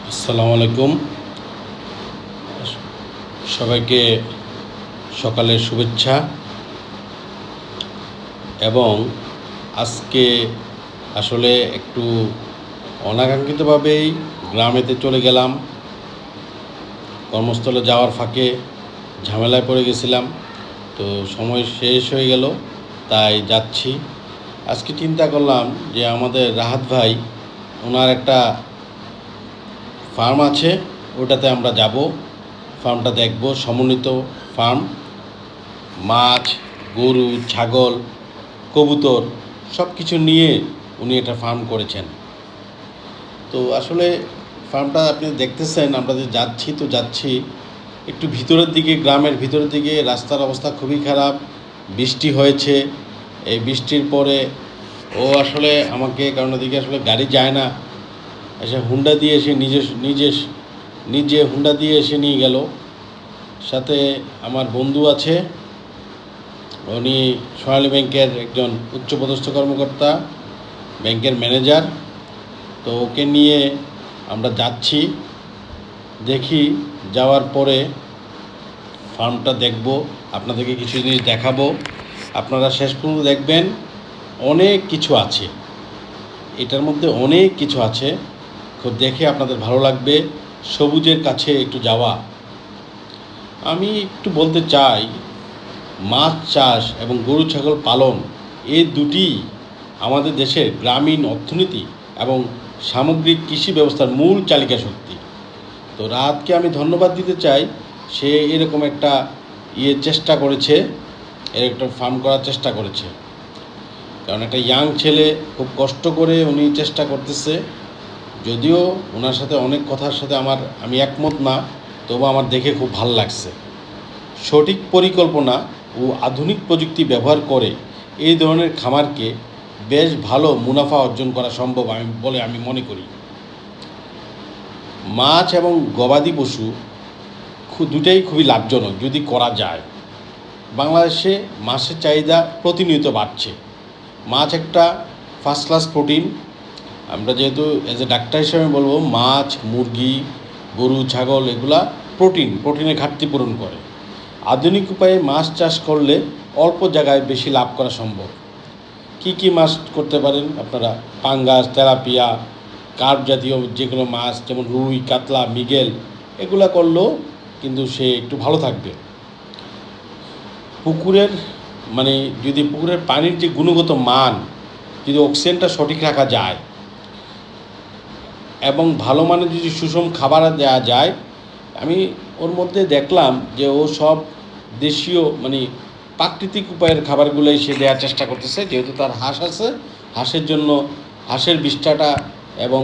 আসসালামু আলাইকুম। সবাইকে সকালের শুভেচ্ছা। এবং আজকে আসলে একটু অনাকাঙ্ক্ষিতভাবেই গ্রামেতে চলে গেলাম। কর্মস্থলে যাওয়ার ফাঁকে ঝামেলায় পড়ে গেছিলাম, তো সময় শেষ হয়ে গেল, তাই যাচ্ছি। আজকে চিন্তা করলাম যে আমাদের রাহাত ভাই, ওনার একটা ফার্ম আছে, ওটাতে আমরা যাব, ফার্মটা দেখব। সমন্বিত ফার্ম, মাছ, গরু, ছাগল, কবুতর সব কিছু নিয়ে উনি একটা ফার্ম করেছেন। তো আসলে ফার্মটা আপনি দেখতেছেন, আমরা যে যাচ্ছি একটু ভিতরের দিকে, গ্রামের ভিতরের দিকে। রাস্তার অবস্থা খুবই খারাপ, বৃষ্টি হয়েছে। এই বৃষ্টির পরে ও আসলে আমাকে, কারণ ওদিকে আসলে গাড়ি যায় না, এসে হুন্ডা দিয়ে এসে নিজে হুন্ডা দিয়ে এসে নিয়ে গেল। সাথে আমার বন্ধু আছে, উনি সোনালী ব্যাংকের একজন উচ্চপদস্থ কর্মকর্তা, ব্যাংকের ম্যানেজার। তো ওকে নিয়ে আমরা যাচ্ছি। দেখি, যাওয়ার পরে ফার্মটা দেখব, আপনাদেরকে কিছু জিনিস দেখাবো। আপনারা শেষ পর্যন্ত দেখবেন, অনেক কিছু আছে এটার মধ্যে, অনেক কিছু আছে। খুব দেখে আপনাদের ভালো লাগবে। সবুজের কাছে একটু যাওয়া। আমি একটু বলতে চাই, মাছ চাষ এবং গরু ছাগল পালন, এই দুটি আমাদের দেশের গ্রামীণ অর্থনীতি এবং সামগ্রিক কৃষি ব্যবস্থার মূল চালিকা শক্তি। তো রাতকে আমি ধন্যবাদ দিতে চাই, সে এরকম একটা চেষ্টা করেছে, এর একটা ফার্ম করার চেষ্টা করেছে। কারণ একটা ইয়াং ছেলে খুব কষ্ট করে উনি চেষ্টা করতেছে। যদিও ওনার সাথে অনেক কথার সাথে আমি একমত না, তবু আমার দেখে খুব ভালো লাগছে। সঠিক পরিকল্পনা ও আধুনিক প্রযুক্তি ব্যবহার করে এই ধরনের খামারকে বেশ ভালো মুনাফা অর্জন করা সম্ভব বলে আমি মনে করি। মাছ এবং গবাদি পশু দুটাই খুবই লাভজনক যদি করা যায়। বাংলাদেশে মাছের চাহিদা প্রতিনিয়ত বাড়ছে। মাছ একটা ফার্স্ট ক্লাস প্রোটিন। আমরা যেহেতু এজ এ ডাক্তার হিসেবে বলবো, মাছ, মুরগি, গরু, ছাগল এগুলা প্রোটিনের ঘাটতি পূরণ করে। আধুনিক উপায়ে মাছ চাষ করলে অল্প জায়গায় বেশি লাভ করা সম্ভব। কি মাছ করতে পারেন আপনারা? পাঙ্গাস, তেলাপিয়া, কার্প জাতীয় যেগুলো মাছ, যেমন রুই, কাতলা, মৃগেল, এগুলা করলেও কিন্তু সে একটু ভালো থাকবে। পুকুরের যদি পুকুরের পানির যে গুণগত মান, যদি অক্সিজেনটা সঠিক রাখা যায় এবং ভালো মানের যদি সুষম খাবার দেওয়া যায়, আমি ওর মধ্যে দেখলাম যে ও সব দেশীয় প্রাকৃতিক উপায়ের খাবারগুলোই সে দেওয়ার চেষ্টা করতেছে। যেহেতু তার হাঁস আছে, হাঁসের জন্য হাঁসের বিষ্ঠাটা এবং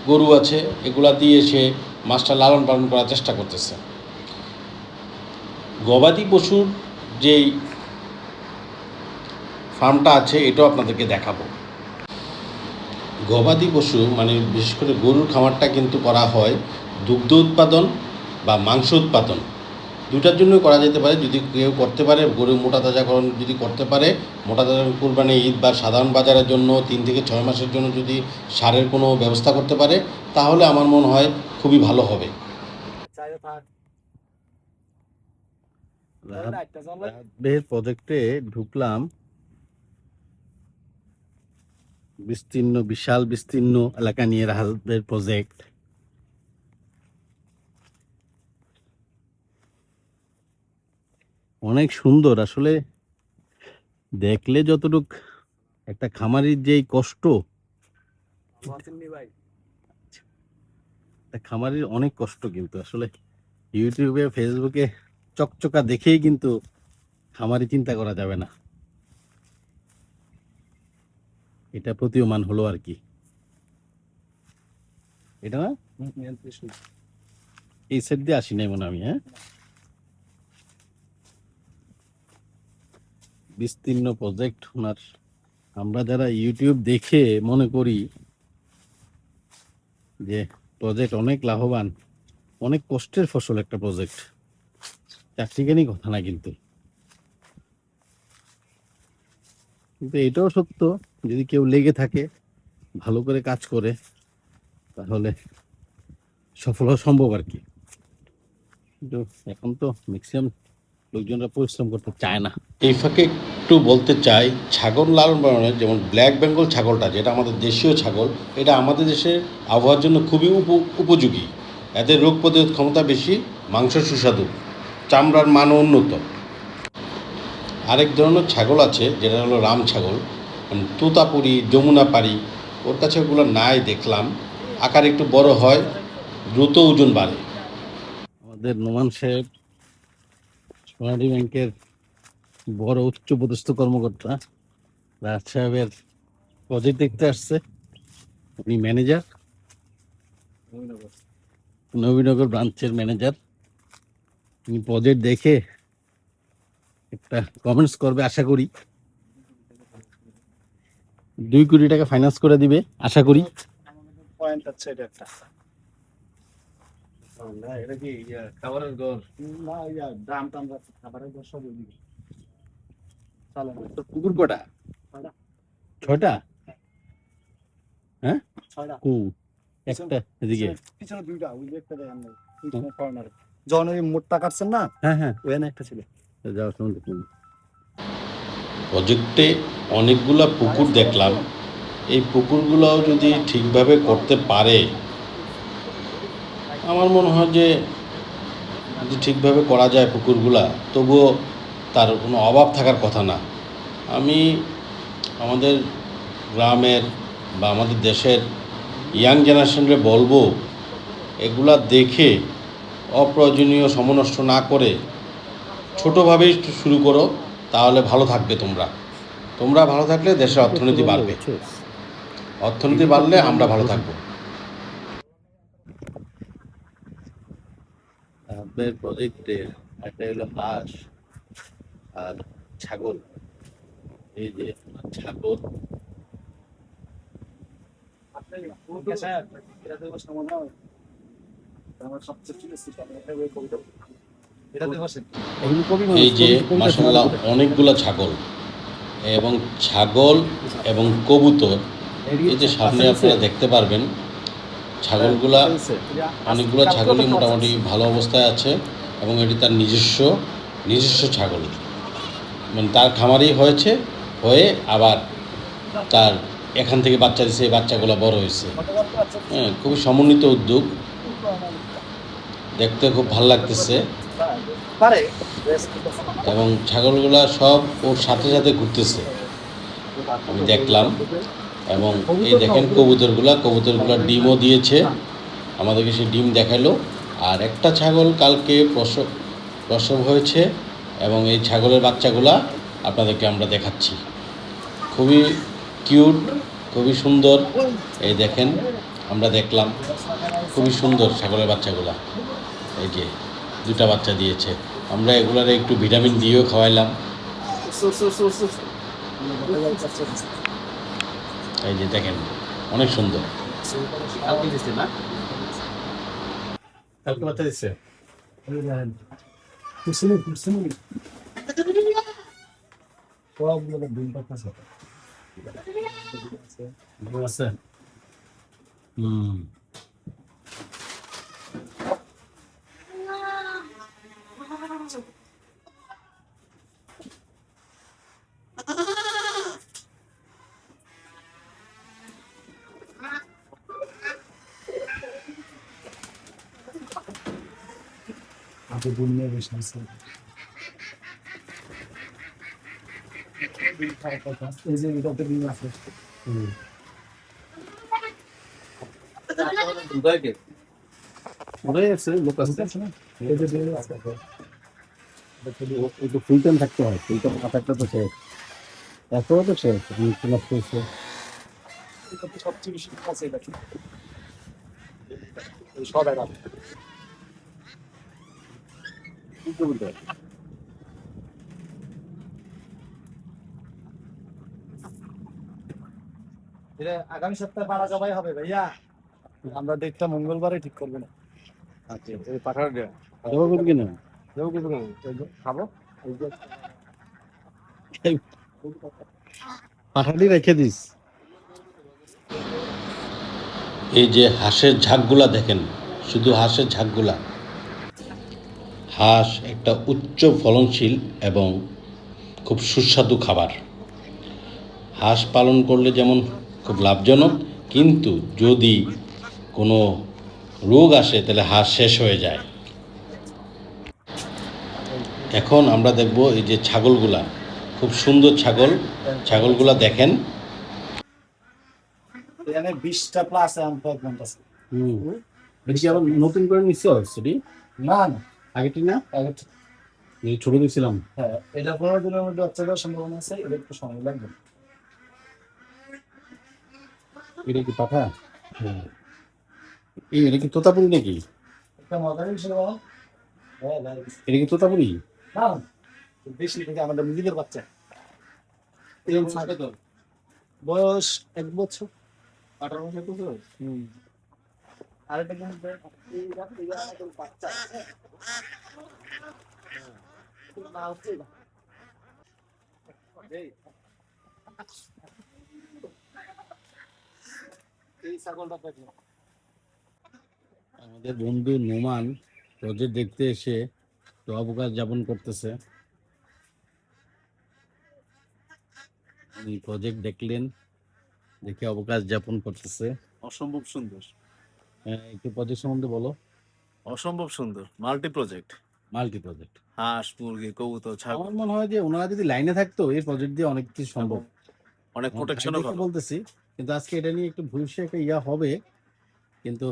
গরু আছে, এগুলা দিয়ে সে মাছটা লালন পালন করার চেষ্টা করতেছে। গবাদি পশুর যেই ফার্মটা আছে, এটাও আপনাদেরকে দেখাবো। গবাদি পশু বিশেষ করে গরুর খামারটা কিন্তু করা হয় দুগ্ধ উৎপাদন বা মাংস উৎপাদন, দুটার জন্য করা যেতে পারে। যদি কেউ করতে পারে, গরু মোটা তাজাকরণ যদি করতে পারে, মোটা তাজা কুরবানি, ঈদ বা সাধারণ বাজারের জন্য 3 থেকে 6 মাসের জন্য যদি সারের কোনো ব্যবস্থা করতে পারে, তাহলে আমার মনে হয় খুবই ভালো হবে। প্রজেক্টে ঢুকলাম। বিশাল বিস্তীর্ণ এলাকা নিয়ে রাহাতের প্রজেক্ট। অনেক সুন্দর আসলে, দেখলে যতটুক একটা খামারির যেই কষ্ট, খামারির অনেক কষ্ট কিন্তু আসলে ইউটিউবে, ফেসবুকে চকচকা দেখেই কিন্তু খামারি চিন্তা করা যাবে না। এটা প্রতীয়মান হলো আর কি। এটা না এই সেট দিয়ে আসি নাই মনে আমি। বিস্তীর্ণ প্রজেক্ট ওনার। আমরা যারা ইউটিউব দেখে মনে করি যে প্রজেক্ট অনেক লাভবান, অনেক কষ্টের ফসল একটা প্রজেক্ট, চাকরিখানি কথা না। কিন্তু এটাও সত্য, যদি কেউ লেগে থাকে, ভালো করে কাজ করে, তাহলে সফল হওয়া সম্ভব আর কি। কিন্তু এখন তো ম্যাক্সিমাম লোকজনরা পরিশ্রম করতে চায় না। এই ফাঁকে একটু বলতে চাই, ছাগল লালন পালনের যেমন ব্ল্যাক বেঙ্গল ছাগলটা, যেটা আমাদের দেশীয় ছাগল, এটা আমাদের দেশের আবহাওয়ার জন্য খুবই উপযোগী। এদের রোগ প্রতিরোধ ক্ষমতা বেশি, মাংস সুস্বাদু, চামড়ার মানও উন্নত। আরেক ধরনের ছাগল আছে যেটা হলো রাম ছাগল, তোতাপুরি, যমুনাপাড়ি, ওর কাছে ওগুলো নাই দেখলাম। আকার একটু বড় হয়, দ্রুত ওজন বাড়ে। আমাদের নোমান সাহেব সোনালী ব্যাংকের বড় উচ্চপদস্থ কর্মকর্তা, রাজ সাহেবের প্রজেক্ট দেখতে আসছে। উনি ম্যানেজার, নবীনগর ব্রাঞ্চের ম্যানেজার। উনি প্রজেক্ট দেখে একটা কমেন্টস করবে আশা করি। 2 কোটি টাকা ফাইন্যান্স করে দিবে আশা করি। পয়েন্ট আছে এটা একটা। না, এটা কি খাবারের ঘর? না, দাম টাম রাখছে, খাবারের ঘর সব ওইদিকে। চলে না। তো পুকুর কটা? 6টা। 6টা? হ্যাঁ, 6টা। একটা এদিকে। পিছনে 2টা, ওই যে একটা দেখেন নাই, পিছনে কর্নারে। যখন ওই মোড়টা কাটছেন না, হ্যাঁ, ওখানে একটা ছিল। যাওয়ার সময় দেখলাম। প্রজেক্টে অনেকগুলা পুকুর দেখলাম। এই পুকুরগুলোও যদি ঠিকভাবে করতে পারে, আমার মনে হয় যে যদি ঠিকভাবে করা যায় পুকুরগুলা, তবুও তার কোনো অভাব থাকার কথা না। আমি আমাদের গ্রামের বা আমাদের দেশের ইয়াং জেনারেশনকে বলবো, এগুলা দেখে অপ্রয়োজনীয় সময় নষ্ট না করে ছোটোভাবেই শুরু করো, তাহলে ভালো থাকবে। তোমরা ভালো থাকলে দেশের অর্থনীতি বাড়বে, অর্থনীতি বাড়লে আমরা ভালো থাকবো। আপনার প্রজেক্টের একটা হলো হাঁস আর ছাগল। এই যে ছাগল, এটা তো সমাধান হয়। আমার সবচেয়ে ঠিক আছে, ওই কবিতা। এটাতে বসেন। এই যে মাশাআল্লাহ অনেকগুলো ছাগল এবং কবুতর। এই যে সামনে আপনারা দেখতে পারবেন ছাগলগুলা, অনেকগুলো ছাগলই মোটামুটি ভালো অবস্থায় আছে এবং এটি তার নিজস্ব ছাগল, মানে তার খামারেই হয়ে আবার তার এখান থেকে বাচ্চা দিচ্ছে, এই বাচ্চাগুলো বড় হয়েছে। হ্যাঁ, খুবই সমন্বিত উদ্যোগ, দেখতে খুব ভালো লাগতেছে। এবং ছাগলগুলা সব ওর সাথে সাথে ঘুরতেছে, আমি দেখলাম। এবং এই দেখেন কবুতরগুলা ডিমও দিয়েছে, আমাদেরকে সে ডিম দেখালো। আর একটা ছাগল কালকে প্রসব হয়েছে এবং এই ছাগলের বাচ্চাগুলা আপনাদেরকে আমরা দেখাচ্ছি। খুবই কিউট, খুবই সুন্দর। এই দেখেন, আমরা দেখলাম খুবই সুন্দর ছাগলের বাচ্চাগুলা। এই যে 2টা বাচ্চা দিয়েছে, আমরা এগুলারে একটু ভিটামিন দিয়েও খাওয়াইলাম। এই যে দেখেন, অনেক সুন্দর। কালকে দিচ্ছে না? কালকে বাচ্চা দিচ্ছে। আছে। দুনিয়া বেশি আছে। এই যে এটাতে ডিম আছে। ওরাই আছে, লোক আছে না, এই যে ডিম আছে। একটু ফুল টাইম থাকতে হয়, ফুল টাইম না থাকলে তো শেষ। এখনও তো শেষ, নষ্ট হচ্ছে। এটা তো সবচেয়ে বেশি আছে এটা কি? এই সব এরা। এটা আগামী সপ্তাহে পাড়া জবাই হবে ভাইয়া। আমরা ডেটটা মঙ্গলবারে ঠিক করবো না। আচ্ছা, এই পাঠার দেবো করবি কিনা? দেবো কিছু না, খাবো। পাঠাটি রেখে দিস। এই যে হাঁসের ঝাঁকগুলা দেখেন, শুধু হাঁসের ঝাঁকগুলা। হাঁস একটা উচ্চ ফলনশীল এবং খুব সুস্বাদু খাবার। হাঁস পালন করলে যেমন খুব লাভজনক, কিন্তু যদি কোনো রোগ আসে তাহলে হাঁস শেষ হয়ে যায়। এখন আমরা দেখব এই যে ছাগলগুলা, খুব সুন্দর ছাগল। ছাগলগুলা দেখেন। এখানে 20টা প্লাস এমপ্লয়মেন্ট আছে। এটা কি আবার নতুন করে নিচ্ছে সেটি না না, আগেটি না আগে এই ছোট দেখছিলাম। হ্যাঁ, এটা 15 দিনের মধ্যে বাচ্চা দেওয়ার সম্ভাবনা আছে, এটা একটু সময় লাগবে। এটা কি পাঠা? এই এটা কি তোতাপুরি নাকি? একটা মজার বিষয় হলো, হ্যাঁ ভাই, এটা কি তোতাপুরি? না বেশি থেকে আমাদের নিজেদের বাচ্চা। এই বয়স 1 বছর 18 মাসের তো। আরেকটা কিন্তু এই আমাদের বাচ্চা আছে। না হচ্ছে না। এই ছাগলটা দেখো। আমাদের বন্ধু নোমান প্রজেক্ট দেখতে এসে তো অবকাশ যাপন করতেছে। উনি প্রজেক্ট দেখলেন, দেখে অবকাশ যাপন করতেছে। অসম্ভব সুন্দর, একটু প্রজেক্ট সম্বন্ধে বলো। অসম্ভব সুন্দর মাল্টি প্রজেক্ট। Multi project. হাঁস, মুরগি, কবুতর, ছাগল, আমার মনে হয় যে ওনারা যদি লাইনে থাকতো এই প্রজেক্ট দিয়ে অনেক কিছু সম্ভব। অনেক প্রোটেকশনও ভালো। বলতেছি, কিন্তু আজকে এটা নিয়ে একটু ভবিষ্যৎ একটা ইয়া হবে, কিন্তু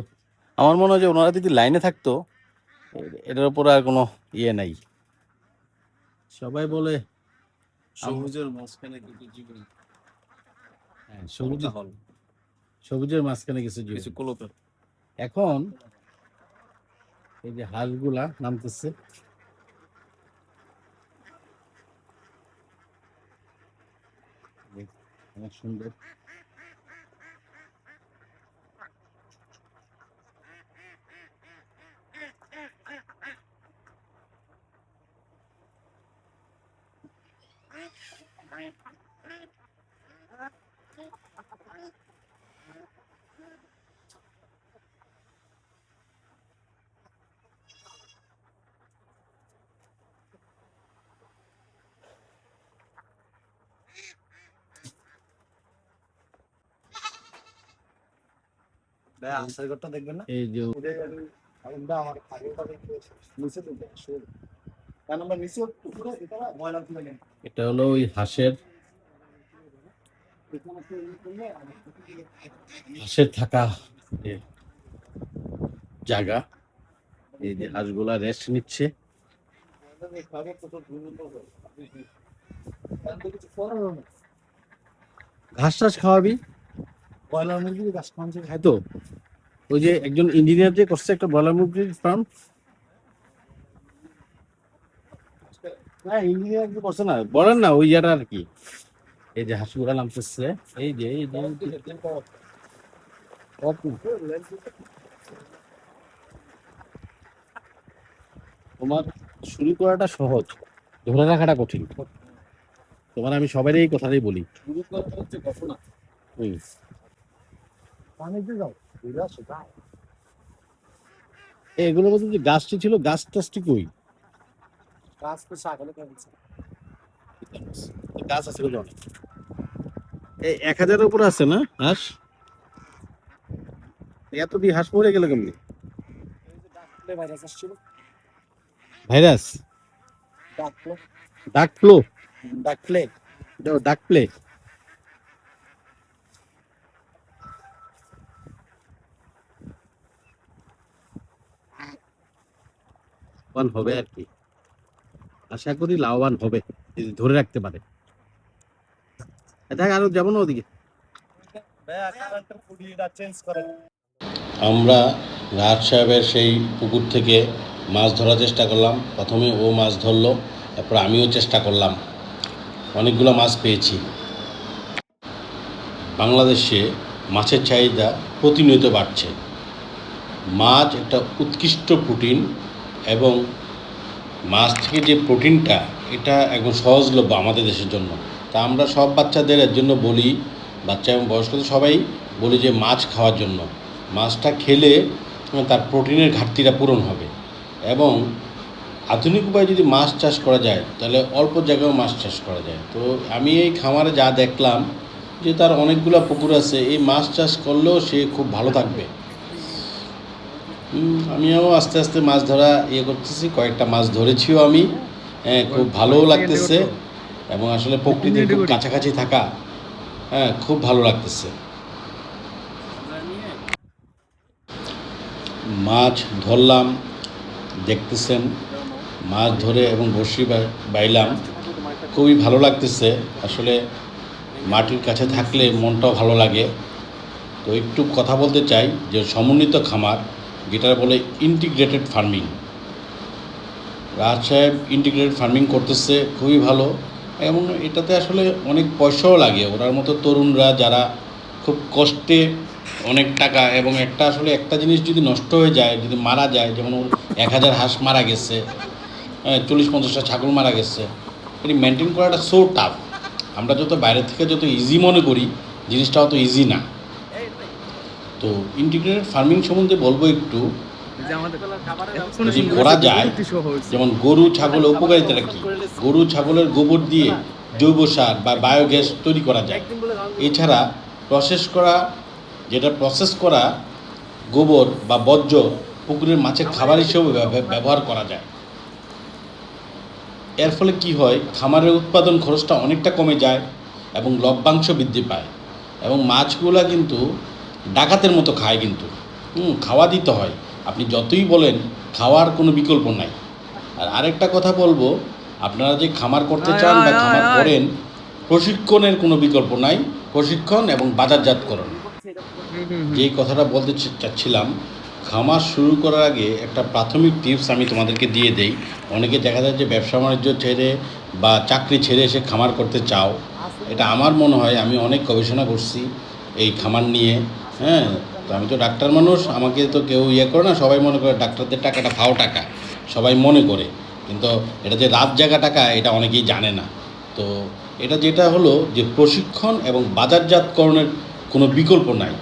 আমার মনে হয় যে ওনারা যদি লাইনে থাকতো এটার উপর আর কোনো ইয়ে নাই। সবাই বলে সবুজের মাঝখানে কিছু জীবন, হ্যাঁ, হল সবুজের মাঝখানে কিছু কিছু জীবন। কলতা। এখন এই যে হাঁসগুলা নামতেছে, অনেক সুন্দর। ভাই আনসার করতে দেখবেন না? এই যে আমরা আমার আগেটা দেখতে নিচে দেখতে শুরু। কারণ আমরা নিচে উপরে এটা ময়লা তুলে নেন। এটা হলো ওই হাঁসের থাকা যে জায়গা। এই যে হাঁসগুলা রেস্ট নিচ্ছে। ঘাস টাস খাওয়াবি, ব্রয়লার মুরগি গাছ খাওয়ানো খাই তো। ওই যে একজন ইঞ্জিনিয়ার যে করছে একটা ব্রয়লার মুরগির ফার্ম, না ইঞ্জিনিয়ার কি করছে না, বলেন না ওই জায়গাটা আর কি। এই যে হাঁসগুলা নামতেছে, এই যে তোমার শুরু করাটা সহজ, ধরে রাখাটা কঠিন। তোমার আমি সবাই এই কথাটাই বলি। শুরু করতে হচ্ছে ঘটনা। হুম। পানিতে যাও, বুঝা সেটা। এগুলোর মধ্যে যে গাছটি ছিল, গাছ টাছটি কই? গাছ তো ছাগলে খাইছে। গাছ আছে বলে অনেক। এই 1000-এর উপরে আছে না হাঁস? এত দিয়ে হাঁস মরে গেল কেমনি? ভাইরাস আসছিল। ভাইরাস, ডাকলো, ডাক ফ্লো, ডাকলে ডাক প্লে। লাভবান হবে আর কি, আশা করি লাভবান হবে যদি ধরে রাখতে পারে। দেখ আরো যাবো না ওদিকে। চেঞ্জ করেন। আমরা রাহাত সাহেবের সেই পুকুর থেকে মাছ ধরার চেষ্টা করলাম। প্রথমে ও মাছ ধরলো, তারপর আমিও চেষ্টা করলাম। অনেকগুলো মাছ পেয়েছি। বাংলাদেশে মাছের চাহিদা প্রতিনিয়ত বাড়ছে। মাছ একটা উৎকৃষ্ট প্রোটিন, এবং মাছ থেকে যে প্রোটিনটা, এটা একদম সহজলভ্য আমাদের দেশের জন্য। তা আমরা সব বাচ্চাদের এর জন্য বলি, বাচ্চা এবং বয়স্কদের সবাই বলি যে মাছ খাওয়ার জন্য। মাছটা খেলে তার প্রোটিনের ঘাটতিটা পূরণ হবে। এবং আধুনিক উপায়ে যদি মাছ চাষ করা যায় তাহলে অল্প জায়গায়ও মাছ চাষ করা যায়। তো আমি এই খামারে যা দেখলাম যে তার অনেকগুলো পুকুর আছে, এই মাছ চাষ করলেও সে খুব ভালো থাকবে। আমিও আস্তে আস্তে মাছ ধরা করতেছি, কয়েকটা মাছ ধরেছিও আমি। হ্যাঁ, খুব ভালোও লাগতেছে এবং আসলে প্রকৃতির খুব কাছাকাছি থাকা, হ্যাঁ, খুব ভালো লাগতেছে। মাছ ধরলাম, দেখতেছেন, মাছ ধরে এবং বড়শি বাইলাম, খুবই ভালো লাগতেছে। আসলে মাটির কাছে থাকলে মনটাও ভালো লাগে। তো একটু কথা বলতে চাই যে সমন্বিত খামার, যেটা বলে ইন্টিগ্রেটেড ফার্মিং, রাজ সাহেব ইন্টিগ্রেটেড ফার্মিং করতেছে, খুবই ভালো। এবং এটাতে আসলে অনেক পয়সাও লাগে। ওনার মতো তরুণরা যারা খুব কষ্টে অনেক টাকা, এবং একটা জিনিস যদি নষ্ট হয়ে যায়, যদি মারা যায়, যেমন 1000 হাঁস মারা গেছে, 40-50টা ছাগল মারা গেছে, এটি মেনটেন করাটা সো টাফ। আমরা যত বাইরে থেকে যত ইজি মনে করি, জিনিসটা অত ইজি না। তো ইন্টিগ্রেটেড ফার্মিং সম্বন্ধে বলবো একটু, যদি করা যায়, যেমন গরু ছাগলের উপকারিতাটা কী। গরু ছাগলের গোবর দিয়ে জৈব সার বা বায়োগ্যাস তৈরি করা যায়। এছাড়া প্রসেস করা গোবর বা বর্জ্য পুকুরের মাছের খাবার হিসেবে ব্যবহার করা যায়। এর ফলে কি হয়, খামারের উৎপাদন খরচটা অনেকটা কমে যায় এবং লভ্যাংশ বৃদ্ধি পায়। এবং মাছগুলা কিন্তু ডাকাতের মতো খায়, কিন্তু খাওয়া দিতে হয়। আপনি যতই বলেন, খাওয়ার কোনো বিকল্প নাই। আর আরেকটা কথা বলবো, আপনারা যে খামার করতে চান বা খামার করেন, প্রশিক্ষণের কোনো বিকল্প নাই। প্রশিক্ষণ এবং বাজারজাতকরণ, যেই কথাটা বলতে চাচ্ছিলাম, খামার শুরু করার আগে একটা প্রাথমিক টিপস আমি তোমাদেরকে দিয়ে দেই। অনেকে দেখা যায় যে ব্যবসা বাণিজ্য ছেড়ে বা চাকরি ছেড়ে এসে খামার করতে চাও। এটা আমার মনে হয়, আমি অনেক গবেষণা করছি এই খামার নিয়ে। হ্যাঁ, তো আমি তো ডাক্তার মানুষ, আমাকে তো কেউ করে না। সবাই মনে করে ডাক্তারদের টাকাটা ফাও টাকা, সবাই মনে করে। কিন্তু এটা যে রাত জাগা টাকা, এটা অনেকেই জানে না। তো এটা যেটা হলো যে প্রশিক্ষণ এবং বাজারজাতকরণের কোনো বিকল্প নাই।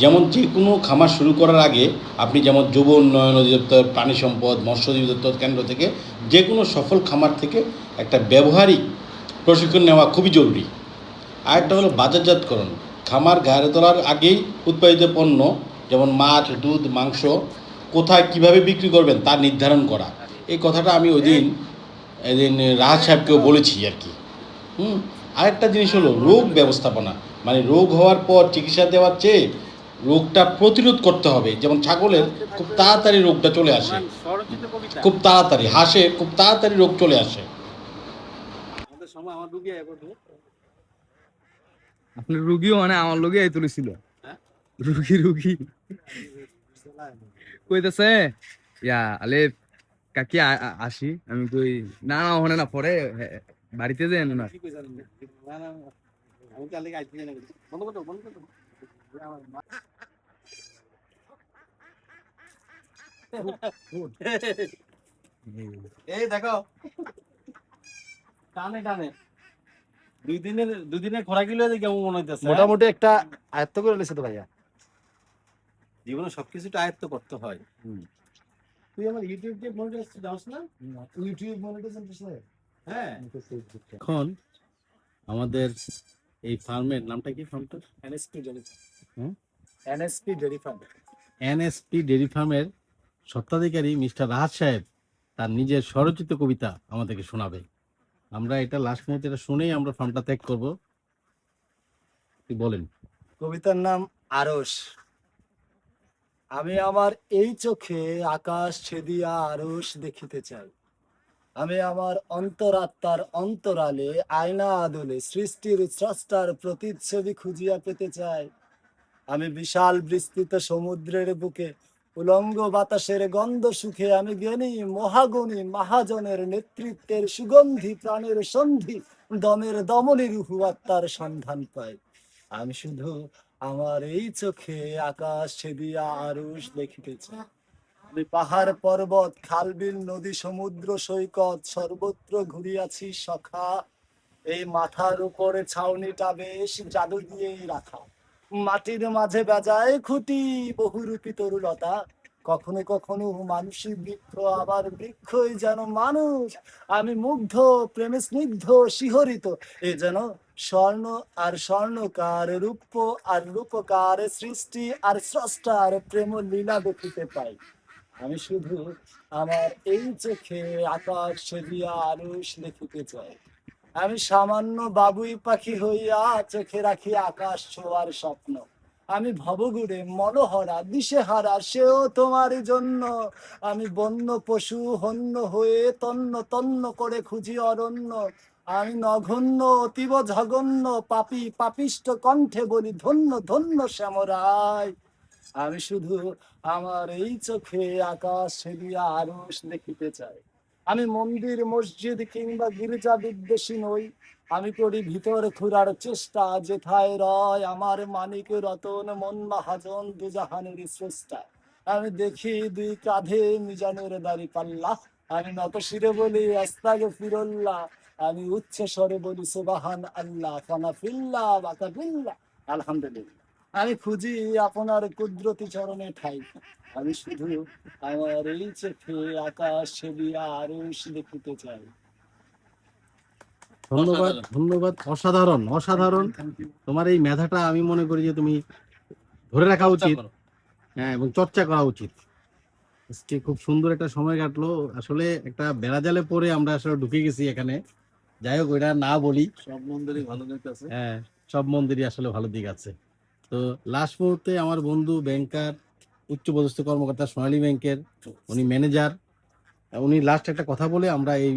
যেমন যে কোনো খামার শুরু করার আগে আপনি যেমন যুব উন্নয়ন অধিদপ্তর, প্রাণী সম্পদ, মৎস্য অধিদপ্তর কেন্দ্র থেকে যে কোনো সফল খামার থেকে একটা ব্যবহারিক প্রশিক্ষণ নেওয়া খুবই জরুরি। আরেকটা হলো বাজারজাতকরণ। খামার গাড়ি তোলার আগেই উৎপাদিত পণ্য, যেমন মাছ, দুধ, মাংস কোথায় কিভাবে বিক্রি করবেন তা নির্ধারণ করা। এই কথাটা আমি এদিন রাহাত সাহেবকেও বলেছি আর কি। আরেকটা জিনিস হলো রোগ ব্যবস্থাপনা, মানে রোগ হওয়ার পর চিকিৎসা দেওয়ার চেয়ে রোগটা প্রতিরোধ করতে হবে। যেমন ছাগলের খুব তাড়াতাড়ি রোগটা চলে আসে, খুব তাড়াতাড়ি, হাঁসে খুব তাড়াতাড়ি রোগ চলে আসে। আপনার রুগীও মানে আমার লগে আই তুলেছিল, রুগী কইতেছে ইয়া আলে কাকি আসি, আমি কই না না ওখানে না, পরে বাড়িতে যাই না। এই দেখো, টানে টানে দুই দিনের খোরাকি লয়ে কেমন মনে হইতেছে। মোটামুটি একটা আয়ত্ত করে নিয়েছে তো ভাইয়া। জীবনে সবকিছুটা আয়ত্ত করতে হয়। তুই আমার ইউটিউব যে মনিটাইজেশন দাস না, ইউটিউব মনিটাইজেশন। হ্যাঁ, এখন আমাদের এই ফার্মের নামটা কি? ফার্মটা এনএসপি ডেয়ারি হুম? NSP dairy farm. NSP dairy ফার্মের স্বত্বাধিকারী মিস্টার রাহাত সাহেব তার নিজের স্বরচিত কবিতা আমাদেরকে শোনাবে। আমরা এটা লাস্ট মুহূর্তে এটা শুনেই আমরা ফার্মটা ত্যাগ করবো। কি বলেন? কবিতার নাম আরশ। আমি আমার এই চোখে আকাশ ছেদিয়া আরশ দেখিতে চাই। আমি আমার অন্তরাত্মার অন্তরালে আয়না আদলে সৃষ্টির স্রষ্টার প্রতিচ্ছবি খুঁজিয়া পেতে চাই। আমি বিশাল বিস্তৃত সমুদ্রের বুকে উলঙ্গ বাতাসের গন্ধ সুখে আমি জ্ঞানী মহাগুণী মহাজনের নেতৃত্বের সুগন্ধি প্রাণের সন্ধি দমের দমনী রুহু আত্মার সন্ধান পাই। আমি শুধু আমার এই চোখে আকাশ ছেদিয়া আরশ দেখিতে চাই। আমি পাহাড় পর্বত খালবিল নদী সমুদ্র সৈকত সর্বত্র ঘুরিয়াছি সখা। এই মাথার উপরে ছাউনিটা বেশ জাদু দিয়েই রাখা। মাটির মাঝে বেজায় খুঁটি বহুরূপী তরুলতা, কখনো কখনো মানুষই বৃক্ষ, আবার বৃক্ষই যেন মানুষ। আমি মুগ্ধ, প্রেমে স্নিগ্ধ, শিহরিত, এ যেন স্বর্ণ আর স্বর্ণকার, রূপ আর রূপকার, সৃষ্টি আর স্রষ্টার প্রেম লীলা দেখিতে পাই। আমি শুধু আমার এই চোখে আকাশ সেদিয়া আরুষ দেখিতে চাই। আমি সামান্য বাবুই পাখি হইয়া চোখে রাখি আকাশ ছোঁয়ার স্বপ্ন। আমি ভবঘুরে মনোহরা দিশেহারা, সেও তোমার জন্য। আমি বন্য পশু হন্য হয়ে তন্ন তন্ন করে খুঁজি অরণ্য। আমি নগণ্য অতীব জঘন্য পাপী পাপিষ্ট কণ্ঠে বলি ধন্য ধন্য শ্যামরায়। আমি শুধু আমার এই চোখে আকাশ ছেড়িয়া আরশ দেখিতে চাই। আমি মন্দির মসজিদ কিংবা গির্জা বিদ্বেষী নই। আমি করি ভিতর খুঁড়ার চেষ্টা, যেথায় রয় আমার মানিক রতন মন মহাজন দুজাহানের স্রষ্টা। আমি দেখি দুই কাঁধে মিজানের দাড়ি পাল্লা, আমি নত শিরে বলি আস্তাগফিরুল্লাহ, আমি উচ্চ স্বরে বলি সুবহান আল্লাহ ফানাফিল্লাহ বাকাবিল্লাহ আলহামদুলিল্লাহ। আমি খুঁজি আপনার কুদরতি চরণে ঠাই। আমি শুধু আমার এই চোখে আকাশ ছেড়িয়া আরশ দেখিতে চাই। ধন্যবাদ, ধন্যবাদ, অসাধারণ অসাধারণ। তোমার এই মেধাটা আমি মনে করি যে তুমি ধরে রাখা উচিত, হ্যাঁ, এবং চর্চা করা উচিত। আজকে খুব সুন্দর একটা সময় কাটলো। আসলে একটা বেড়াজালে পরে আমরা আসলে ঢুকে গেছি এখানে। যাই হোক, ওইটা না বলি, সব মন্দিরই ভালো দিক আছে। হ্যাঁ, সব মন্দিরই আসলে ভালো দিক আছে। তো লাস্ট মুহূর্তে আমার বন্ধু ব্যাংকার, উচ্চপদস্থ কর্মকর্তা সোনালী ব্যাংকের, উনি ম্যানেজার, উনি লাস্ট একটা কথা বলে আমরা এই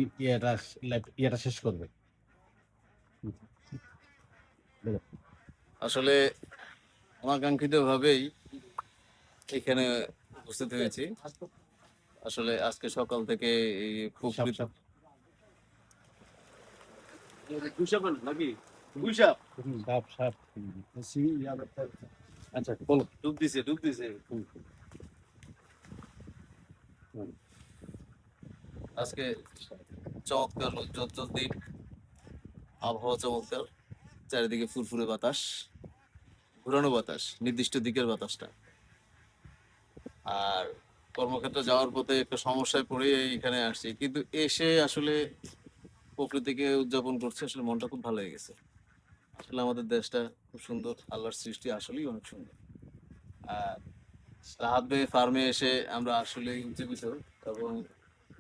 ইয়েটা শেষ করবে। আসলে অনাকাঙ্ক্ষিত ভাবেই এখানে উপস্থিত হয়েছি। আসলে আজকে সকাল থেকে এই প্রকৃতি সাপ। আচ্ছা, বলো। ডুব দিছে। আজকে চমৎকার রোজ্জ্বল দিন, আবহাওয়া চমৎকার, চারিদিকে ফুরফুরে বাতাস, ঘুরানো বাতাস, নির্দিষ্ট দিকের বাতাসটা। আর কর্মক্ষেত্রে যাওয়ার পথে একটা সমস্যায় পড়ে এখানে আসছি, কিন্তু এসে আসলে প্রকৃতিকে উদযাপন করছে, আসলে মনটা খুব ভালো হয়ে গেছে। আসলে আমাদের দেশটা খুব সুন্দর, আল্লাহর সৃষ্টি আসলেই অনেক সুন্দর। আর রাহাত ভাই ফার্মে এসে আমরা আসলে উজ্জীবিত, এবং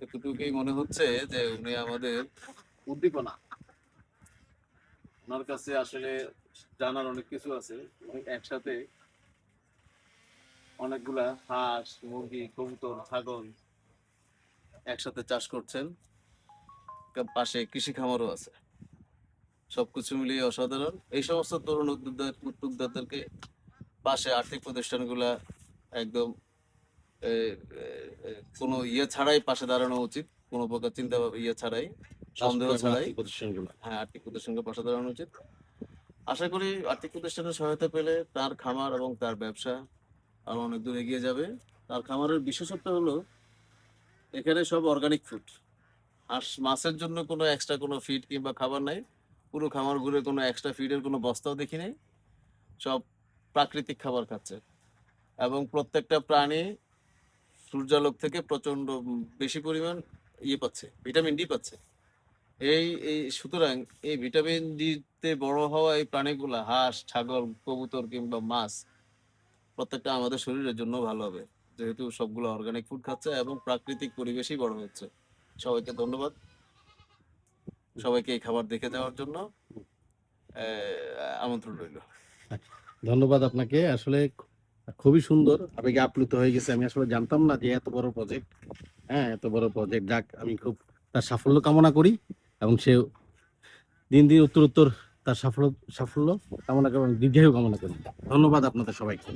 এতটুকুই মনে হচ্ছে যে উনি আমাদের উদ্দীপনা, ওনার কাছে আসলে জানার অনেক কিছু আছে। উনি একসাথে অনেকগুলা হাঁস, মুরগি, কবুতর, ছাগল একসাথে চাষ করছেন, পাশে কৃষি খামারও আছে। সবকিছু মিলিয়ে অসাধারণ। এই সমস্ত তরুণ উদ্যোক্তাদেরকে পাশে আর্থিক প্রতিষ্ঠানগুলা একদম এ, এ, কোনো ইয়ে ছাড়াই পাশে দাঁড়ানো উচিত, কোনো প্রকার চিন্তা ইয়ে ছাড়াই, সন্দেহ ছাড়াই। প্রতিষ্ঠানগুলো, হ্যাঁ, আর্থিক প্রতিষ্ঠানকে পাশে দাঁড়ানো উচিত। আশা করি আর্থিক প্রতিষ্ঠানের সহায়তা পেলে তার খামার এবং তার ব্যবসা আরো অনেক দূর এগিয়ে যাবে। তার খামারের বিশেষত্ব হলো এখানে সব অর্গানিক ফুড। আর মাছের জন্য কোনো এক্সট্রা কোনো ফিড কিংবা খাবার নাই। পুরো খামার ঘুরে কোনো এক্সট্রা ফিডের কোনো বস্তাও দেখি নাই। সব প্রাকৃতিক খাবার খাচ্ছে, এবং প্রত্যেকটা প্রাণী সূর্যালোক থেকে প্রচন্ড বেশি পরিমাণ ইয়ে পাচ্ছে, ভিটামিন ডি পাচ্ছে। এই এই সুতরাং এই ভিটামিন ডিতে বড় হওয়া এই প্রাণীগুলা, হাঁস, ছাগল, কবুতর কিংবা মাছ, প্রত্যেকটা আমাদের শরীরের জন্য ভালো হবে, যেহেতু সবগুলো অর্গানিক ফুড খাচ্ছে এবং প্রাকৃতিক পরিবেশেই বড় হচ্ছে। সবাইকে ধন্যবাদ, সবাইকে এই খাবার দেখে যাওয়ার জন্য আমন্ত্রণ রইল। ধন্যবাদ আপনাকে। আসলে খুবই সুন্দর, আবেগে আপ্লুত হয়ে গেছে। আমি আসলে জানতাম না যে এত বড় প্রজেক্ট, হ্যাঁ, এত বড় প্রজেক্ট। যাক, আমি খুব তার সাফল্য কামনা করি, এবং সে দিন দিন উত্তর তার সাফল্য কামনা করি এবং দীর্ঘায়ু কামনা করি। ধন্যবাদ আপনাদের সবাইকে।